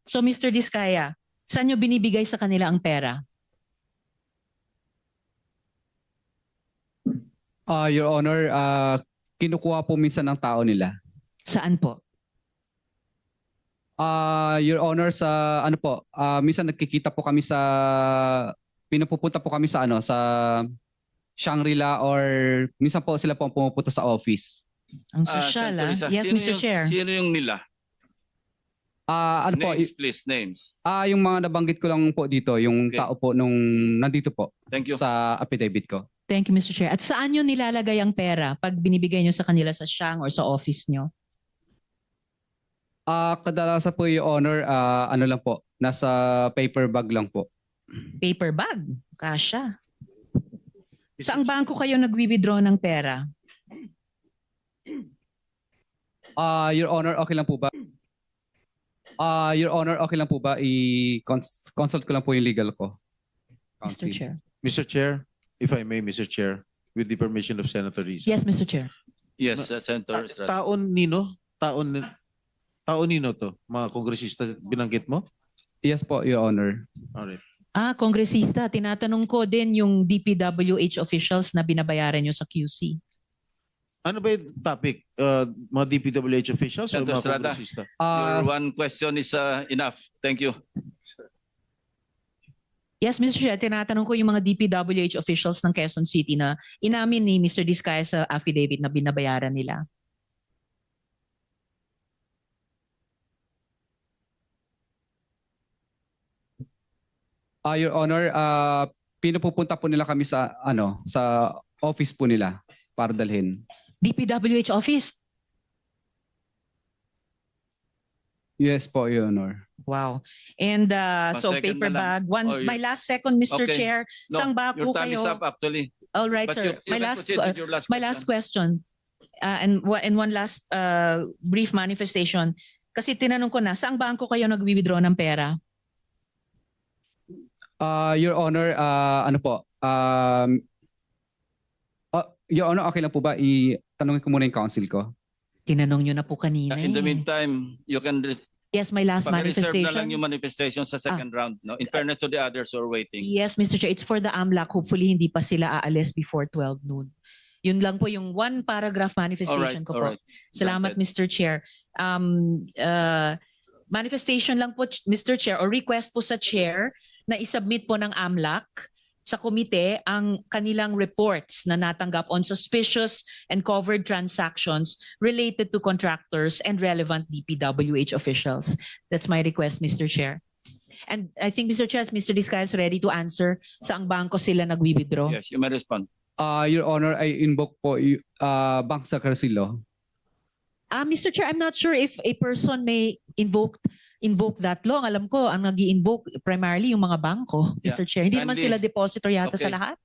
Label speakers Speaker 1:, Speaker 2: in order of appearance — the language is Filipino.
Speaker 1: So Mr. Diskaya, saan nyo binibigay sa kanila ang pera?
Speaker 2: Your Honor, kinukuha po minsan ng tao nila.
Speaker 1: Saan po?
Speaker 2: Your Honor, sa ano po, minsan nagkikita po kami sa pinupupunta po kami sa sa Shangri-La, or minsan po sila po ang pumupunta sa office.
Speaker 1: Ang sosyal,
Speaker 3: Senator Risa,
Speaker 1: Yes, Mr. Chair.
Speaker 3: Sino yung nila?
Speaker 2: Ano po,
Speaker 3: Names, please, names.
Speaker 2: yung mga nabanggit ko lang po dito, yung
Speaker 3: Okay.
Speaker 2: tao po nung nandito po
Speaker 3: Thank you.
Speaker 2: sa affidavit ko.
Speaker 1: Thank you, Mr. Chair. At saan nyo nilalagay ang pera pag binibigay nyo sa kanila sa Shang or sa office nyo?
Speaker 2: Kadalasan po, Your Honor, ano lang po, nasa paper bag lang po.
Speaker 1: Paper bag? Kasha. Saang bangko kayo nagwi-withdraw ng pera?
Speaker 2: Your Honor, okay lang po ba? Your Honor, okay lang po ba i-consult ko lang po yung legal ko?
Speaker 1: Mr.
Speaker 2: Counsel.
Speaker 1: Chair.
Speaker 4: Mr. Chair, if I may, Mr. Chair, with the permission of Senator Risa.
Speaker 1: Yes, Mr. Chair.
Speaker 3: Yes, Senator Estrada.
Speaker 4: Taon nino to? Mga kongresista binanggit mo?
Speaker 2: Yes po, Your Honor.
Speaker 4: Alright.
Speaker 1: Kongresista, tinatanong ko din yung DPWH officials na binabayaran nyo sa QC.
Speaker 4: Ano ba yung topic? Mga DPWH officials o
Speaker 3: Senator
Speaker 4: mga
Speaker 3: Estrada.
Speaker 4: kongresista?
Speaker 3: Your one question is enough. Thank you.
Speaker 1: Yes, Mr. Chair, tinatanong ko yung mga DPWH officials ng Quezon City na inamin ni Mr. Diskaya sa affidavit na binabayaran nila.
Speaker 2: Your Honor, pinupupunta po nila kami sa sa office po nila para dalhin.
Speaker 1: DPWH office?
Speaker 2: Yes po, Your Honor.
Speaker 1: Wow. And so
Speaker 3: second
Speaker 1: paper
Speaker 3: na lang.
Speaker 1: bag.
Speaker 3: Or
Speaker 1: My last second, Mr.
Speaker 3: Okay.
Speaker 1: Chair.
Speaker 3: No,
Speaker 1: Saang bako
Speaker 3: your time
Speaker 1: kayo?
Speaker 3: is up actually.
Speaker 1: All right,
Speaker 3: But
Speaker 1: sir.
Speaker 3: you can proceed with your last
Speaker 1: My last question, and one last brief manifestation. Kasi tinanong ko na, saang bangko kayo nag-withdraw ng pera?
Speaker 2: Your Honor, ano po? Your Honor, okay lang po ba itanungin ko muna yung counsel ko?
Speaker 1: Tinanong nyo na po kanina.
Speaker 3: In the
Speaker 1: eh.
Speaker 3: meantime, you can
Speaker 1: Yes, my last
Speaker 3: pag-reserve na lang
Speaker 1: manifestation.
Speaker 3: yung manifestation sa second round. No? In fairness to the others who are waiting.
Speaker 1: Yes, Mr. Chair, it's for the AMLAC. Hopefully, hindi pa sila aalis before 12 noon. Yun lang po yung one paragraph manifestation ko po.
Speaker 3: Alright.
Speaker 1: Salamat,
Speaker 3: Granted.
Speaker 1: Mr. Chair. Manifestation lang po, Mr. Chair, or request po sa Chair na isubmit po ng AMLAC sa komite ang kanilang reports na natanggap on suspicious and covered transactions related to contractors and relevant DPWH officials. That's my request, Mr. Chair. And I think, Mr. Chair, Mr. Diskaya is ready to answer saang bangko sila nagwi-withdraw.
Speaker 3: Yes, you may respond.
Speaker 2: Your Honor, I invoke po Bank Secrecy Law.
Speaker 1: Mr. Chair, I'm not sure if a person may invoke that law. Ang alam ko, ang nag-i-invoke primarily yung mga bangko,
Speaker 3: Yeah.
Speaker 1: Mr. Chair. Hindi naman
Speaker 3: Kindly.
Speaker 1: sila depositor yata sa
Speaker 3: Okay.
Speaker 1: lahat.